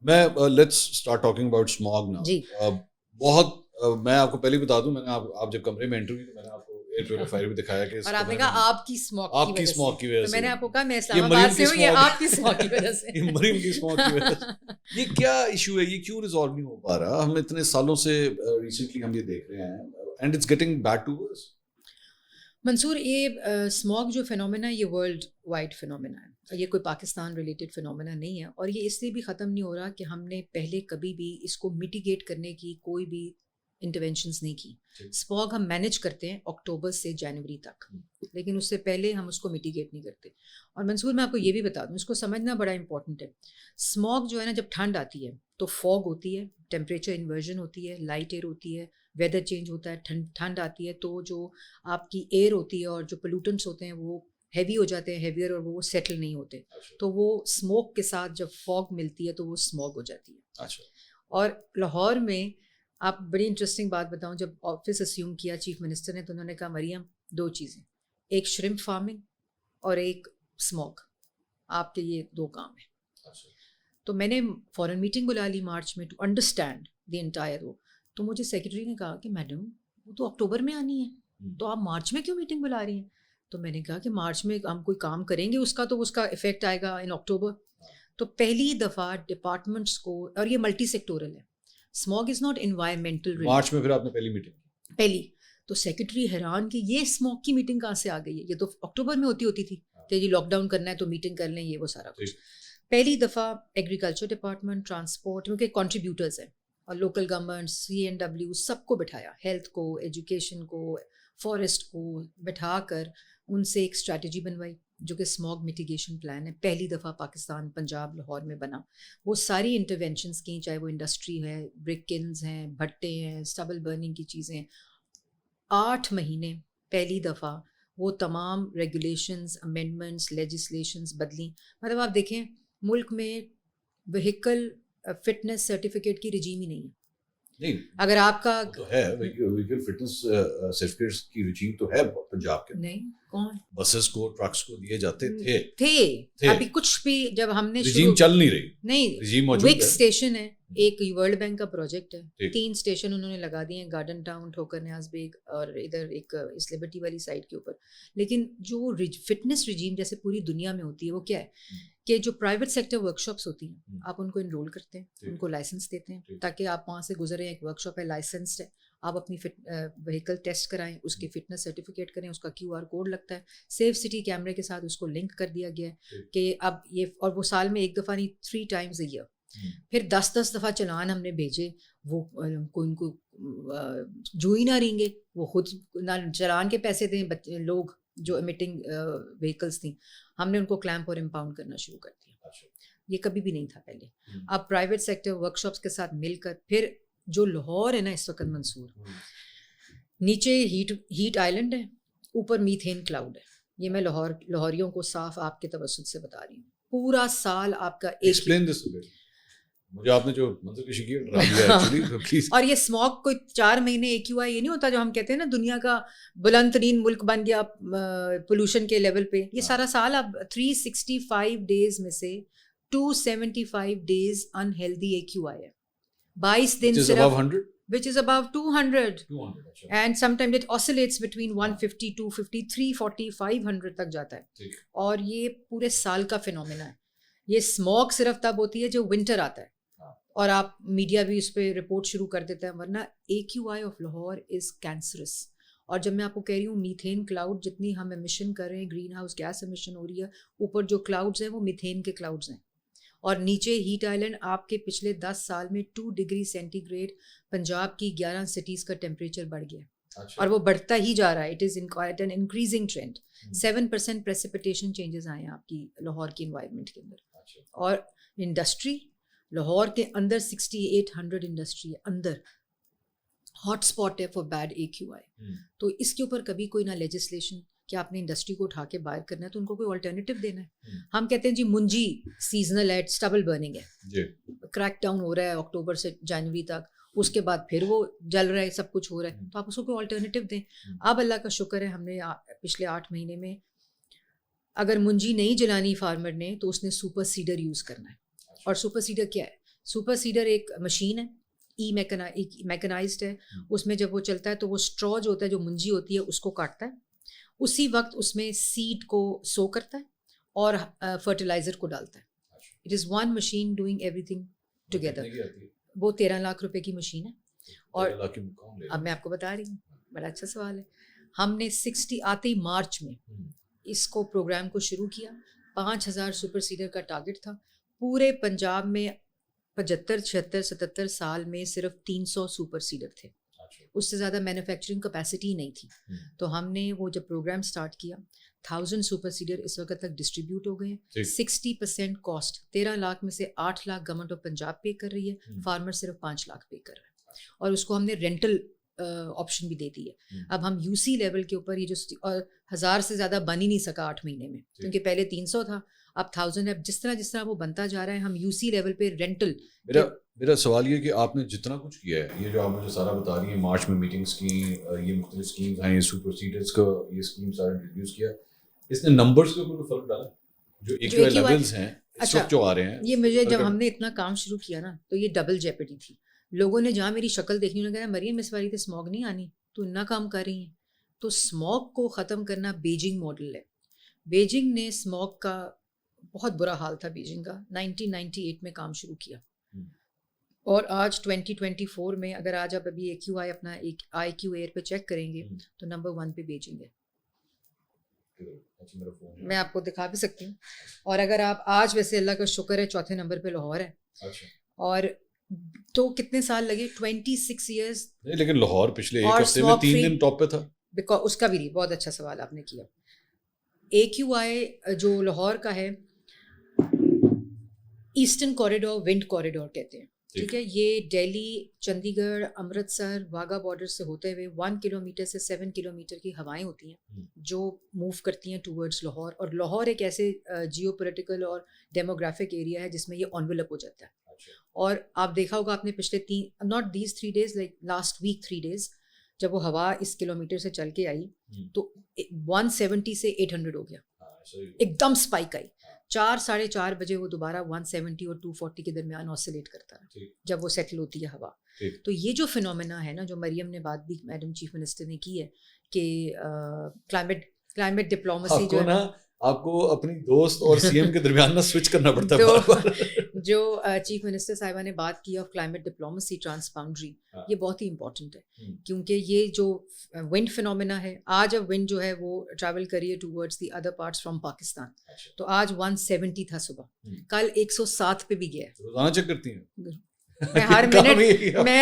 میں let's start talking about smog نا. جی بہت میں آپ کو پہلے بتا دوں, میں نے آپ جب کمرے میں انٹر ہوئی تو میں نے آپ کو ایئر پیوریفائر بھی دکھایا کہ اور آپ نے کہا آپ کی اسموک کی وجہ سے. سے میں نے آپ کو کہا میں اسلام یہ آباد مریم سے ہوں, یہ آپ کی اسموک کی وجہ سے. یہ مریم کی اسموک کی وجہ سے. یہ کیا ایشو ہے, یہ کیوں ریزالو نہیں ہو پا رہا؟ ہم اتنے سالوں سے ریسنٹلی ہم یہ دیکھ رہے ہیں and it's getting back to worse. Mansoor, یہ اسموگ جو فینومینا یہ ورلڈ وائڈ فینومینا ہے, یہ کوئی پاکستان ریلیٹڈ فینومینا نہیں ہے, اور یہ اس لیے بھی ختم نہیں ہو رہا کہ ہم نے پہلے کبھی بھی اس کو میٹیگیٹ کرنے کی کوئی بھی انٹرونشنز نہیں کی. اسموگ ہم مینیج کرتے ہیں اکتوبر سے جنوری تک, لیکن اس سے پہلے ہم اس کو میٹیگیٹ نہیں کرتے. اور منصور میں آپ کو یہ بھی بتا دوں, اس کو سمجھنا بڑا امپورٹنٹ ہے. اسموگ جو ہے نا, جب ٹھنڈ آتی ہے تو فوگ ہوتی ہے, ٹیمپریچر انورژن ہوتی ہے, لائٹ ایئر ہوتی ہے, ویدر چینج ہوتا ہے, ٹھنڈ آتی ہے تو جو آپ کی ایئر ہوتی ہے اور جو پولوٹنٹس ہوتے ہیں وہ ہیوی ہو جاتے ہیں, ہیویئر, اور وہ سیٹل نہیں ہوتے, تو وہ اسموک کے ساتھ جب فوگ ملتی ہے تو وہ اسموگ ہو جاتی ہے. اور لاہور میں آپ بڑی انٹرسٹنگ بات بتاؤں, جب آفس اسیوم کیا چیف منسٹر نے تو انہوں نے کہا مریم دو چیزیں, ایک شرمپ فارمنگ اور ایک اسموک, آپ کے یہ دو کام ہیں. تو میں نے فورن میٹنگ بلا لی مارچ میں ٹو انڈرسٹینڈ دی انٹائر وہ. تو مجھے سیکرٹری نے کہا کہ میڈم وہ تو اکتوبر میں آنی ہے, تو آپ مارچ میں کیوں میٹنگ بلا رہی ہیں؟ تو میں نے کہا کہ مارچ میں ہم کوئی کام کریں گے اس کا, تو اس کا افیکٹ آئے گا ان اکتوبر. تو پہلی دفعہ ڈپارٹمنٹس کو, اور یہ ملٹی سیکٹورل ہے, smog is not environmental. March میں پھر آپ نے پہلی میٹنگ پہلی, تو سیکرٹری حیران کہ یہ اسموگ کی میٹنگ کہاں سے آ گئی ہے, یہ تو اکتوبر میں ہوتی تھی کہ جی لاک ڈاؤن کرنا ہے تو میٹنگ کر لیں, یہ وہ سارا کچھ. پہلی دفعہ ایگریکلچر ڈپارٹمنٹ, ٹرانسپورٹ, کیونکہ کنٹریبیوٹرز ہیں, اور لوکل گورنمنٹ, CNW, سب کو بٹھایا, ہیلتھ کو, ایجوکیشن کو, فارسٹ کو بٹھا کر ان سے ایک اسٹریٹجی بنوائی جو کہ اسموگ میٹیگیشن پلان ہے. پہلی دفعہ پاکستان پنجاب لاہور میں بنا. وہ ساری انٹرونشنس کی, چاہے وہ انڈسٹری ہے, برک کلنز ہیں, بھٹے ہیں, سٹبل برننگ کی چیزیں, 8 مہینے پہلی دفعہ وہ تمام ریگولیشنز, امینڈمنٹس, لیجسلیشنز بدلیں. مطلب آپ دیکھیں ملک میں وہیکل فٹنس سرٹیفکیٹ کی رجیم ہی نہیں ہے. نہیں, اگر آپ کا تو ہے وہیکل فٹنس سرٹیفکیٹس کی رجیم تو ہے پنجاب کے. نہیں, کون بسز کو, ٹرکس کو دیے جاتے تھے. ابھی کچھ بھی جب ہم نے رجیم چل نہیں رہی. نہیں, رجیم موجود ہے. وکس اسٹیشن ہے, ایک ورلڈ بینک کا پروجیکٹ ہے, 3 اسٹیشن انہوں نے لگا دیے ہیں, گارڈن ٹاؤن, ٹھوکر نیاز بیگ, اور ادھر ایک اس لبرٹی والی سائڈ کے اوپر. لیکن جو فٹنس رجیم جیسے پوری دنیا میں ہوتی ہے وہ کیا ہے کہ جو پرائیویٹ سیکٹر ورک شاپس ہوتی ہیں, آپ ان کو انرول کرتے ہیں, ان کو لائسنس دیتے ہیں تاکہ آپ وہاں سے گزریں, ایک ورک شاپ ہے لائسنسڈ ہے, آپ اپنی وہیکل ٹیسٹ کرائیں, اس کی فٹنس سرٹیفکیٹ کریں, اس کا QR کوڈ لگتا ہے, سیف سٹی کیمرے کے ساتھ اس کو لنک کر دیا گیا ہے کہ اب یہ, اور وہ سال میں ایک دفعہ نہیں 3 ٹائمز اے ایئر. پھر 10 دفعہ چلان ہم نے بھیجے, وہ ان کو جو ہی نہ رہیں گے, وہ خود نہ چلان کے پیسے دیں, لوگ جو امیٹنگ وہیکلس تھیں, ہم نے ان کو کلیمپ اور امپاؤنڈ کرنا شروع کر دیا. یہ کبھی بھی نہیں تھا پہلے. اب پرائیویٹ سیکٹر ورک شاپس کے ساتھ مل کر, پھر جو لاہور ہے نا اس وقت منصور, نیچے ہیٹ آئلینڈ ہے, اوپر میتھین کلاؤڈ ہے. یہ میں لاہوریوں کو صاف آپ کے توسط سے بتا رہی ہوں. پورا سال آپ کا ایکسپلین دس مجھے, آپ نے جو منظر کشی کی ڈرا دیا ایکچولی پلیز. اور یہ اسموگ کوئی 4 مہینے AQI یہ نہیں ہوتا جو ہم کہتے ہیں نا دنیا کا بلند ترین ملک بن گیا پولوشن کے لیول پہ. یہ سارا سال اب 365 ڈیز میں سے 275 ڈیز انہیلدی AQI ہے. 22 دن صرف, which is above 200 and sometimes it oscillates between 150, 250, 340, 500 تک جاتا ہے. اور یہ پورے سال کا فینومینا ہے. یہ اسموگ صرف تب ہوتی ہے جو ونٹر آتا ہے, اور آپ میڈیا بھی اس پہ رپورٹ شروع کر دیتا ہے, ورنہ AQI of Lahore is cancerous. اور جب میں آپ کو کہہ رہی ہوں میتھین کلاؤڈ جتنی ہم ایمیشن کر رہے ہیں, گرین ہاؤس گیس ایمیشن ہو رہی ہے, اوپر جو کلاؤڈز ہیں وہ میتھین کے کلاؤڈز ہیں. اور نیچے ہیٹ آئلینڈ, آپ کے پچھلے 10 سال میں 2 ڈگری سینٹی گریڈ پنجاب کی 11 سٹیز کا ٹیمپریچر بڑھ گیا, اور وہ بڑھتا ہی جا رہا ہے. It is an increasing trend. 7% precipitation changes آئے ہیں آپ کی لاہور کی انوائرمنٹ کے اندر. اور انڈسٹری, لاہور کے اندر 6800 انڈسٹری ہے, اندر ہاٹ اسپاٹ ہے فار بیڈ AQI. تو اس کے اوپر کبھی کوئی نہ لیجسلیشن کہ آپ نے انڈسٹری کو اٹھا کے باہر کرنا ہے تو ان کو کوئی آلٹرنیٹیو دینا ہے. ہم کہتے ہیں جی منجی سیزنل ہے, اسٹبل برننگ ہے, کریک ڈاؤن ہو رہا ہے اکتوبر سے جنوری تک, اس کے بعد پھر وہ جل رہا ہے, سب کچھ ہو رہا ہے, تو آپ اس کو کوئی آلٹرنیٹیو دیں. اب اللہ کا شکر ہے ہم نے پچھلے 8 مہینے میں اگر منجی نہیں جلانی فارمر نے تو اس نے سپر سیڈر یوز کرنا ہے. اور سپر سیڈر کیا ہے سپر سیڈر ایک مشین ہے میکنائزڈ ہے. اس میں جب وہ چلتا ہے تو وہ اسٹرا جو ہوتا ہے جو منجی ہوتی ہے اس کو کاٹتا ہے, اسی وقت اس میں سیڈ کو سو کرتا ہے اور فرٹیلائزر کو ڈالتا ہے. It is one machine doing every thing together. وہ 13 لاکھ روپے کی مشین ہے. اور اب میں آپ کو بتا رہی ہوں, بڑا اچھا سوال ہے. ہم نے 60 آتے ہی مارچ میں اس کو پروگرام کو شروع کیا. 5000 سپر سیڈر کا ٹارگٹ تھا. پورے پنجاب میں 75 76 77 سال میں صرف 300 سپر سیڈر تھے. اس سے زیادہ مینوفیکچرنگ کیپیسٹی نہیں تھی. تو ہم نے وہ جب پروگرام سٹارٹ کیا 1000 سپر سیڈر اس وقت تک ڈسٹریبیوٹ ہو گئے ہیں. 60% کاسٹ 13 لاکھ میں سے 8 لاکھ گورنمنٹ آف پنجاب پے کر رہی ہے, فارمر صرف 5 لاکھ پے کر رہا ہے. اور اس کو ہم نے رینٹل آپشن بھی دے دی ہے. اب ہم یو سی لیول کے اوپر یہ جو 1000 سے زیادہ بن ہی نہیں سکا 8 مہینے میں, کیونکہ پہلے 300 تھا, اب 1000 ہے. جس طرح وہ بنتا جا رہا ہے ہم یو سی لیول پہ رینٹل. میرا سوال یہ کہ آپ نے جتنا کچھ کیا ہے, یہ جو آپ مجھے سارا بتا رہی ہیں, مارچ میں میٹنگس کی, یہ مختلف اسکیمز ہیں, یہ سپر سیڈرز کا یہ اسکیم سارا انٹروڈیوس کیا, اس نے نمبرز کا کوئی فرق ڈالا جو ایکیو آئی لیولز ہیں اس وقت جو آ رہے ہیں؟ یہ مجھے جب ہم نے اتنا کام شروع کیا نا تو یہ ڈبل جیپٹی تھی. لوگوں نے جہاں میری شکل دیکھنی انہوں نے کہا مریم اس باری تو اسموگ نہیں آنی, تو اتنا کام کر رہی ہیں. تو اسموگ کو ختم کرنا بیجنگ ماڈل ہے. بیجنگ نے اسموگ کا بہت برا حال تھا بیجنگ کا, 1998 میں کام شروع کیا. اور آج 2024 میں اگر آج آپ ابھی AQI اپنا IQ ایئر پہ چیک کریں گے تو نمبر 1 پہ بیجنگ ہے. میں آپ کو دکھا بھی سکتی ہوں. اور اگر آپ آج ویسے اللہ کا شکر ہے چوتھے نمبر پہ لاہور ہے. اور تو کتنے سال لگے 26 ایئرز. لیکن لاہور پچھلے ایک ہفتے میں 3 دن ٹاپ پہ تھا. اس کا بھی نہیں, بہت اچھا سوال آپ نے کیا. AQI جو لاہور کا ہے ایسٹرن کوریڈور ونڈ کوریڈور کہتے ہیں, ٹھیک ہے. یہ دہلی, چندی گڑھ, امرتسر, واگا بارڈر سے ہوتے ہوئے 1 کلومیٹر سے 7 کلومیٹر کی ہوائیں ہوتی ہیں جو موو کرتی ہیں ٹورڈز لاہور. اور لاہور ایک ایسے جیو پولیٹیکل اور ڈیموگرافک ایریا ہے جس میں یہ انویلپ ہو جاتا ہے. اور آپ دیکھا ہوگا آپ نے پچھلے 3 days like last week 3 days جب وہ ہوا اس کلومیٹر سے چل کے آئی تو 170 سے 800 ہو گیا, ایک دم اسپائک آئی. 4-4:30 بجے وہ دوبارہ 170 اور 240 کے درمیان آسیلیٹ کرتا ہے جب وہ سیٹل ہوتی ہے ہوا. تو یہ جو فنومینا ہے نا, جو مریم نے بات بھی میڈم چیف منسٹر نے کی ہے کہ کلائمیٹ ڈپلومیسی جو ہے, آپ کو اپنی دوست اور سی ایم کے درمیان نا سوئچ کرنا پڑتا ہے. جو چیف منسٹر صاحبہ نے بات کی of climate diplomacy transboundary, یہ بہت ہی امپورٹنٹ ہے کیونکہ یہ جو ونڈ فنومینا ہے, آج اب ونڈ جو ہے وہ ٹریول کریے towards the other parts from Pakistan. تو آج 170 تھا صبح, کل 107 پہ بھی گیا. روزانہ چیک کرتی ہیں؟ میں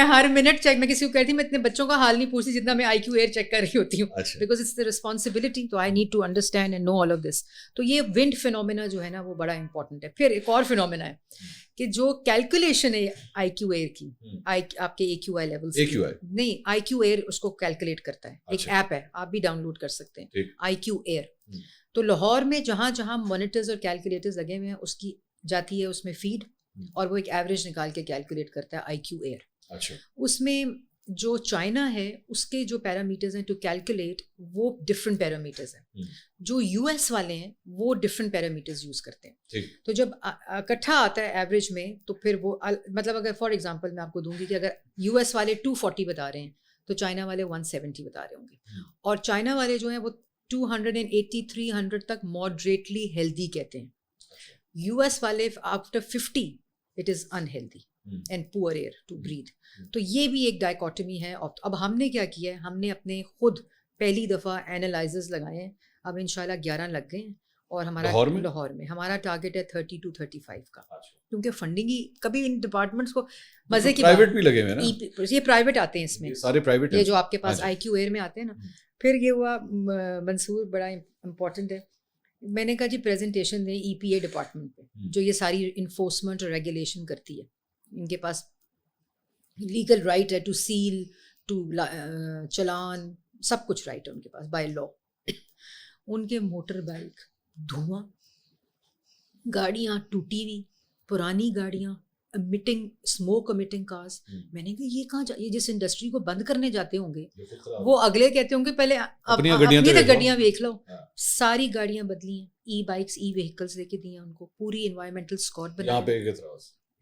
ہر منٹ چیک, میں کسی کو کہتی ہوں میں اتنے بچوں کا حال نہیں پوچھتی جتنا میں IQ ایئر چیک کر رہی ہوتی ہوں, بیکاز اٹس دی رسپانسبلٹی. تو I need to understand and know all of this. تو یہ ونڈ فنومینا جو ہے نا وہ بڑا امپورٹنٹ ہے. پھر ایک اور فنومینا ہے کہ جو کیلکولیشن ہے IQ ایئر کی, آپ کے AQI لیول نہیں, IQ ایئر اس کو کیلکولیٹ کرتا ہے. ایک ایپ ہے, آپ بھی ڈاؤن لوڈ کر سکتے ہیں, IQ ایئر. تو لاہور میں جہاں جہاں مانیٹرز اور کیلکولیٹرز لگے ہوئے ہیں اس کی جاتی ہے اس میں فیڈ, اور وہ ایک ایوریج نکال کے کیلکولیٹ کرتا ہے IQ ایئر. اس میں جو چائنا ہے اس کے جو پیرامیٹرز ہیں ٹو کیلکولیٹ وہ ڈفرینٹ پیرامیٹرز ہیں. جو US والے ہیں وہ ڈفرینٹ پیرامیٹرز یوز کرتے ہیں. تو جب اکٹھا آتا ہے ایوریج میں تو پھر وہ مطلب اگر فار ایگزامپل میں آپ کو دوں گی کہ اگر US والے 240 بتا رہے ہیں تو چائنا والے 170 بتا رہے ہوں گے. اور چائنا والے جو ہیں وہ 280-300 تک ماڈریٹلی ہیلدی کہتے ہیں. US والے after 50 it is unhealthy and پور ایئر ٹو بریتھ. تو یہ بھی ایک ڈائیکوٹمی ہے. اب ہم نے کیا کیا ہے, ہم نے اپنے خود پہلی دفعہ اینالائزرز لگائے ہیں. اب انشاءاللہ 11 لگ گئے ہیں اور ہمارا لاہور میں ہمارا ٹارگیٹ ہے 30 to 35 کا, کیونکہ فنڈنگ ہی کبھی ان ڈپارٹمنٹس کو مزے کی پرائیویٹ بھی لگے ہوئے ہیں نا, یہ پرائیویٹ آتے ہیں اس میں سارے پرائیویٹ, یہ جو آپ کے پاس IQ ایئر میں آتے ہیں نا. پھر یہ ہوا منصور, بڑا امپورٹنٹ ہے. میں نے کہا جی پریزنٹیشن دیں EPA ڈپارٹمنٹ پہ جو یہ ساری انفورسمنٹ اور ریگولیشن کرتی ہے. ان کے پاس لیگل رائٹ ہے ٹو سیل, ٹو چلان, سب کچھ رائٹ ہے ان کے پاس بائی لا. ان کے موٹر بائک دھواں, گاڑیاں ٹوٹی ہوئی, پرانی گاڑیاں, امیٹنگ اسموک امیٹنگ کارز. میں نے کہا یہ کہاں یہ جس انڈسٹری کو بند کرنے جاتے ہوں گے وہ اگلے کہتے ہوں گے پہلے اپنی گاڑیاں دیکھ لو. ساری گاڑیاں بدلی ہیں, ای بائکس, ای وہیکلس دے کے دی ہیں ان کو, پوری انوائرمنٹل اسکواڈ بنا.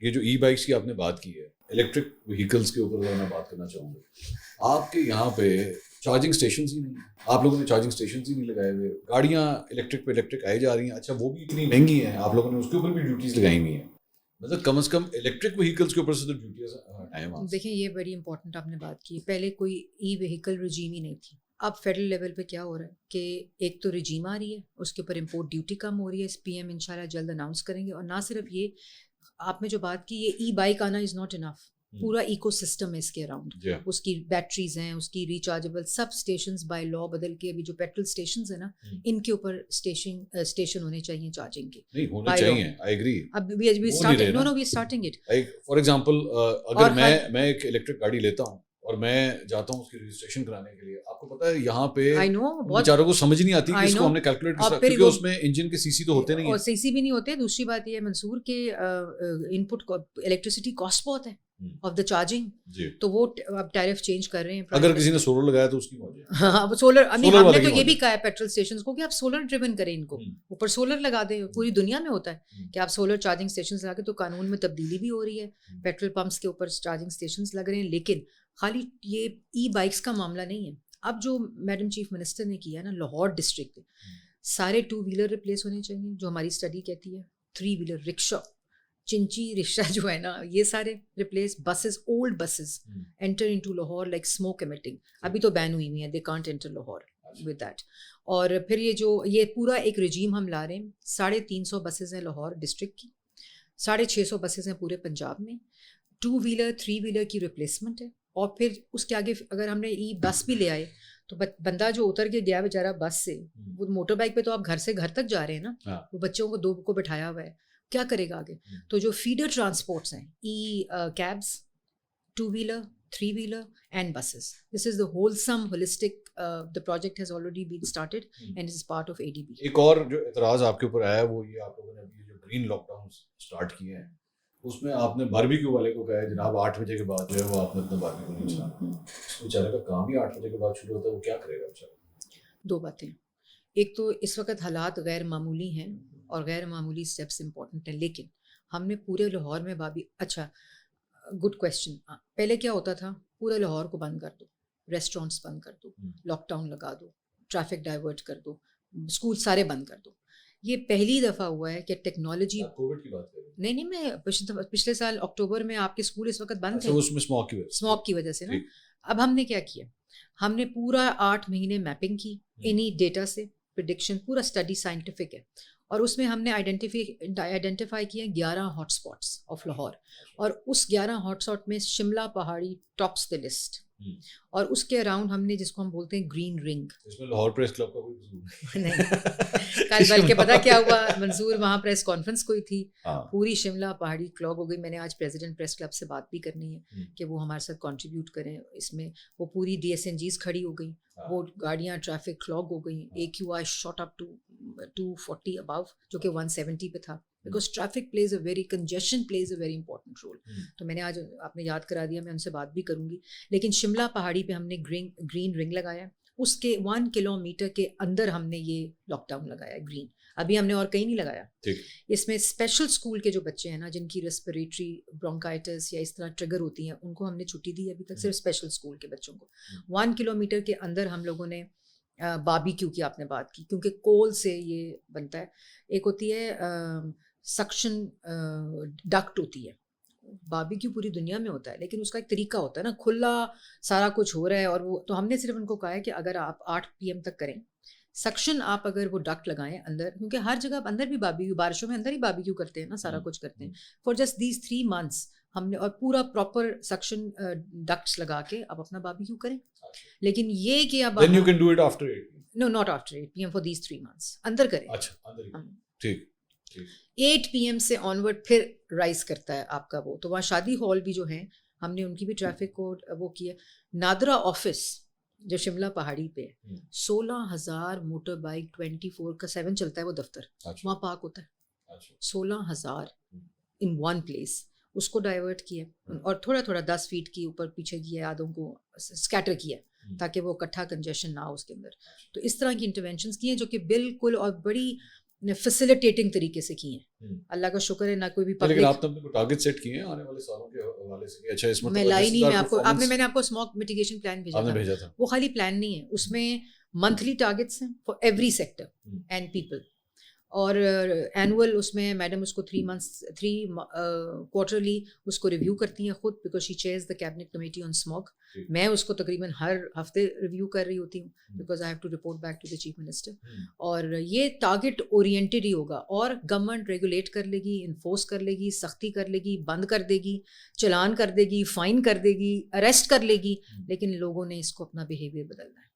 یہ جو ای بائکس کی آپ نے بات کی ہے, الیکٹرک وہیکلس کے اوپر میں بات کرنا چاہوں گا. آپ کے یہاں پہ چارجنگ اسٹیشنز ہی نہیں ہیں, آپ لوگوں نے چارجنگ اسٹیشنز ہی نہیں لگائے ہوئے, گاڑیاں الیکٹرک پہ الیکٹرک آئی جا رہی ہیں. اچھا وہ بھی اتنی مہنگی ہیں, آپ لوگوں نے اس کے اوپر بھی ڈیوٹیز لگائی ہوئی ہیں, مطلب کم از کم الیکٹرک وہیکلس کے اوپر سے تو ڈیوٹیز ہیں. دیکھیں یہ بڑی امپورٹنٹ آپ نے بات کی. پہلے کوئی ای وہیکل رجیم ہی نہیں تھی. اب فیڈرل لیول پہ کیا ہو رہا ہے کہ ایک تو رجیم آ رہی ہے, اس کے اوپر امپورٹ ڈیوٹی کم ہو رہی ہے. پی ایم ان شاء اللہ جلد اناؤنس کریں گے. اور نہ صرف یہ, آپ نے جو بات کی, یہ ای بائک آنا از ناٹ انف, پورا ایکو سسٹم ہے اس کے اراؤنڈ. اس کی بیٹریز ہیں, اس کی ریچارجبل سب اسٹیشنز بائی لا بدل کے ابھی جو پیٹرول اسٹیشنز ہیں نا, ان کے اوپر اسٹیشن ہونے چاہیے چارجنگ کے. نہیں ہونے چاہیے, آئی ایگری. اب we starting it. For example اگر میں ایک الیکٹرک گاڑی لیتا ہوں اور میں جاتا ہوں اس کی رجسٹریشن کرانے کے لیے, آپ کو پتہ ہے یہاں پہ بیچاروں کو سمجھ نہیں آتی کہ اس کو ہم نے کیلکولیٹ کر, کیونکہ اس میں انجن کے سی سی تو ہوتے نہیں ہیں, اور سی سی بھی نہیں ہوتے. دوسری بات یہ ہے منصور کہ ان پٹ الیکٹریسٹی کاسٹ بہت ہے آف دا چارجنگ, تو وہ اب ٹیرف چینج کر رہے ہیں. اگر کسی نے سولر لگایا تو اس کی موجود ہے. ہاں سولر, ہم نے تو یہ بھی کہا ہے پیٹرول اسٹیشنز کو کہ آپ سولر ڈریون کریں, ان کو اوپر سولر لگا دیں. پوری دنیا میں ہوتا ہے کہ آپ سولر چارجنگ اسٹیشنز لگا کے, تو قانون میں تبدیلی بھی ہو رہی ہے, پیٹرول پمپس کے اوپر چارجنگ اسٹیشنز لگ رہے ہیں. لیکن خالی یہ ای بائکس کا معاملہ نہیں ہے. اب جو میڈم چیف منسٹر نے کیا ہے نا, لاہور ڈسٹرکٹ سارے 2 ویلر ریپلیس ہونے چاہیے, جو ہماری اسٹڈی کہتی ہے. 3 ویلر رکشا, چنچی رکشا جو ہے نا, یہ سارے replace. Buses, old buses enter into Lahore like smoke emitting, ابھی تو بین ہوئی ہوئی ہیں, they can't enter Lahore with that. اور پھر یہ پورا ایک رجیم ہم لا رہے ہیں. 350 بسز ہیں لاہور ڈسٹرکٹ کی, 650 بسز ہیں پورے پنجاب میں. 2 ویلر 3 ویلر کی ریپلیسمنٹ ہے. اور پھر اس کے آگے اگر ہم نے ای بس بھی لے آئے, تو بندہ جو اتر کے گیا بیچارہ بس سے, وہ موٹر بائک پہ تو آپ گھر سے گھر تک جا رہے ہیں نا, وہ بچوں کو 2 کو بٹھایا ہوا ہے, کیا کرے گا آگے؟ تو جو فیڈر ٹرانسپورٹس ہیں, e cabs, 2 wheeler 3 wheeler and buses, this is the wholesome holistic, the project has already been started and is part of ADB. ایک اور جو اعتراض آپ کے اوپر آیا ہے وہ یہ, آپ لوگوں نے ابھی جو گرین لاک ڈاؤن اسٹارٹ کیے ہیں, اس میں آپ نے باربیکیو والے کو کہا ہے جناب 8 بجے کے بعد جو ہے وہ آپ نے اپنا باربیکیو نہیں چلانا. بیچارے کا کام ہی 8 بجے کے بعد شروع ہوتا ہے, وہ کیا کرے گا بیچارہ؟ 2 باتیں. ایک تو اس وقت حالات غیر معمولی ہیں, اور غیر معمولی اسٹیپس امپورٹنٹ ہیں. لیکن ہم نے پورے لاہور میں اچھا گڈ کویشچن. پہلے کیا ہوتا تھا, پورے لاہور کو بند کر دو, ریسٹورینٹس بند کر دو, لاک ڈاؤن لگا دو, ٹریفک ڈائیورٹ کر دو, اسکول سارے بند کر دو. یہ پہلی دفعہ ہوا ہے کہ ٹیکنالوجی, کووڈ کی بات کریں, نہیں میں پچھلے سال اکتوبر میں آپ کے اسکول اس وقت بند تھے, اس میں اسموک کی وجہ سے نا. اب ہم نے کیا کیا, ہم نے پورا 8 مہینے میپنگ کی انہی ڈیٹا سے, پریڈکشن, پورا اسٹڈی سائنٹیفک ہے. اور اس میں ہم نے آئیڈینٹیفائی کیا 11 ہاٹ اسپاٹس آف لاہور, اور اس 11 ہاٹ اسپاٹ میں شملہ پہاڑی ٹاپس دا لسٹ, اور اس کے اراؤنڈ ہم نے جس کو ہم بولتے ہیں گرین رنگ. اس میں لاہور پریس کلب کا کوئی قصور نہیں, کل بلکہ پتہ کیا ہوا منظور, وہاں پریس کانفرنس کوئی تھی, پوری شملہ پہاڑی کلاگ ہو گئی. میں نے آج پریزیڈنٹ پریس کلب سے بات بھی کرنی ہے کہ وہ ہمارے ساتھ کنٹریبیوٹ کریں اس میں. وہ پوری DSNGs کھڑی ہو گئی, وہ گاڑیاں ٹریفک کلاگ ہو گئیں. AQI shot up to 240 above, جو کہ 170 پہ تھا, because traffic plays a very, congestion plays a very important role. تو میں نے آج, آپ نے یاد کرا دیا, میں ان سے بات بھی کروں گی. لیکن شملہ پہاڑی پہ ہم نے گرین رنگ لگایا, اس کے 1 کلومیٹر کے اندر ہم نے یہ لاک ڈاؤن لگایا گرین. ابھی ہم نے اور کہیں نہیں لگایا. اس میں اسپیشل اسکول کے جو بچے ہیں نا, جن کی ریسپریٹری برونکائٹس یا اس طرح ٹریگر ہوتی ہیں, ان کو ہم نے چھٹی دی ہے ابھی تک, صرف اسپیشل اسکول کے بچوں کو. 1 کلومیٹر کے اندر ہم لوگوں نے باربیکیو کی, آپ نے بات کی, کیونکہ کول سے یہ بنتا ہے. ایک ہوتی ہے سکشن ڈکٹ ہوتی ہے, باربیکیو پوری دنیا میں ہوتا ہے, لیکن اس کا ایک طریقہ ہوتا ہے نا, کھلا سارا کچھ ہو رہا ہے. اور وہ تو ہم نے صرف ان کو کہا ہے کہ اگر آپ 8 PM تک کریں سکشن, آپ اگر وہ ڈکٹ لگائیں اندر, کیونکہ ہر جگہ اندر بھی باربیکیو, بارشوں میں اندر ہی باربیکیو کرتے ہیں نا, سارا کچھ کرتے ہیں. فار جسٹ دیز 3 months ہم نے, اور پورا پراپر سکشن ڈکٹس لگا کے آپ اپنا باربیکیو کریں. لیکن یہ کہ اب then you can do it after 8 PM. No, not after 8 PM for these 3 months. اندر کریں. اچھا اندر, ٹھیک. 8 PM سے آنورڈ پھر رائز کرتا ہے آپ کا وہ. تو وہاں شادی ہال بھی جو ہیں, ہم نے ان کی بھی ٹریفک کو وہ کیا. نادرا آفس جو شملہ پہاڑی پہ 16,000 موٹر بائک 24/7 چلتا ہے وہ دفتر, وہاں پارک ہوتا ہے. 16,000 ان ون پلیس, اس کو ڈائیورٹ کیا, اور تھوڑا تھوڑا 10 فیٹ کی اوپر پیچھے کیا, آدھوں کو اسکیٹر کیا تاکہ وہ اکٹھا کنجیشن نہ ہو اس کے اندر. تو اس طرح کی انٹرونشنس کی ہیں جو کہ بالکل, اور بڑی فیسیلیٹیٹنگ طریقے سے کی ہیں. اللہ کا شکر ہے نہ کوئی بھی لیکن پبلک. آپ نے اپنے کو ٹارگٹ سیٹ کیے ہیں آنے والے سالوں کے حوالے سے کہ اچھا اس میں لائی نہیں, میں آپ کو میں نے آپ کو اسموک میٹیگیشن پلان بھیجا تھا. وہ خالی پلان نہیں ہے, اس میں منتھلی ٹارگٹس ہیں for every sector and people, اور اینول اس میں میڈم اس کو 3 کوارٹرلی اس کو ریویو کرتی ہیں خود, because she chairs the cabinet committee on smoke. میں اس کو تقریباً ہر ہفتے ریویو کر رہی ہوتی ہوں, because I have to report back to the chief minister. اور یہ ٹارگٹ اورینٹیڈ ہی ہوگا, اور گورنمنٹ ریگولیٹ کر لے گی, انفورس کر لے گی, سختی کر لے گی, بند کر دے گی, چلان کر دے گی, فائن کر دے گی, اریسٹ کر لے گی, لیکن لوگوں نے اس کو اپنا بیہیویئر بدلنا ہے.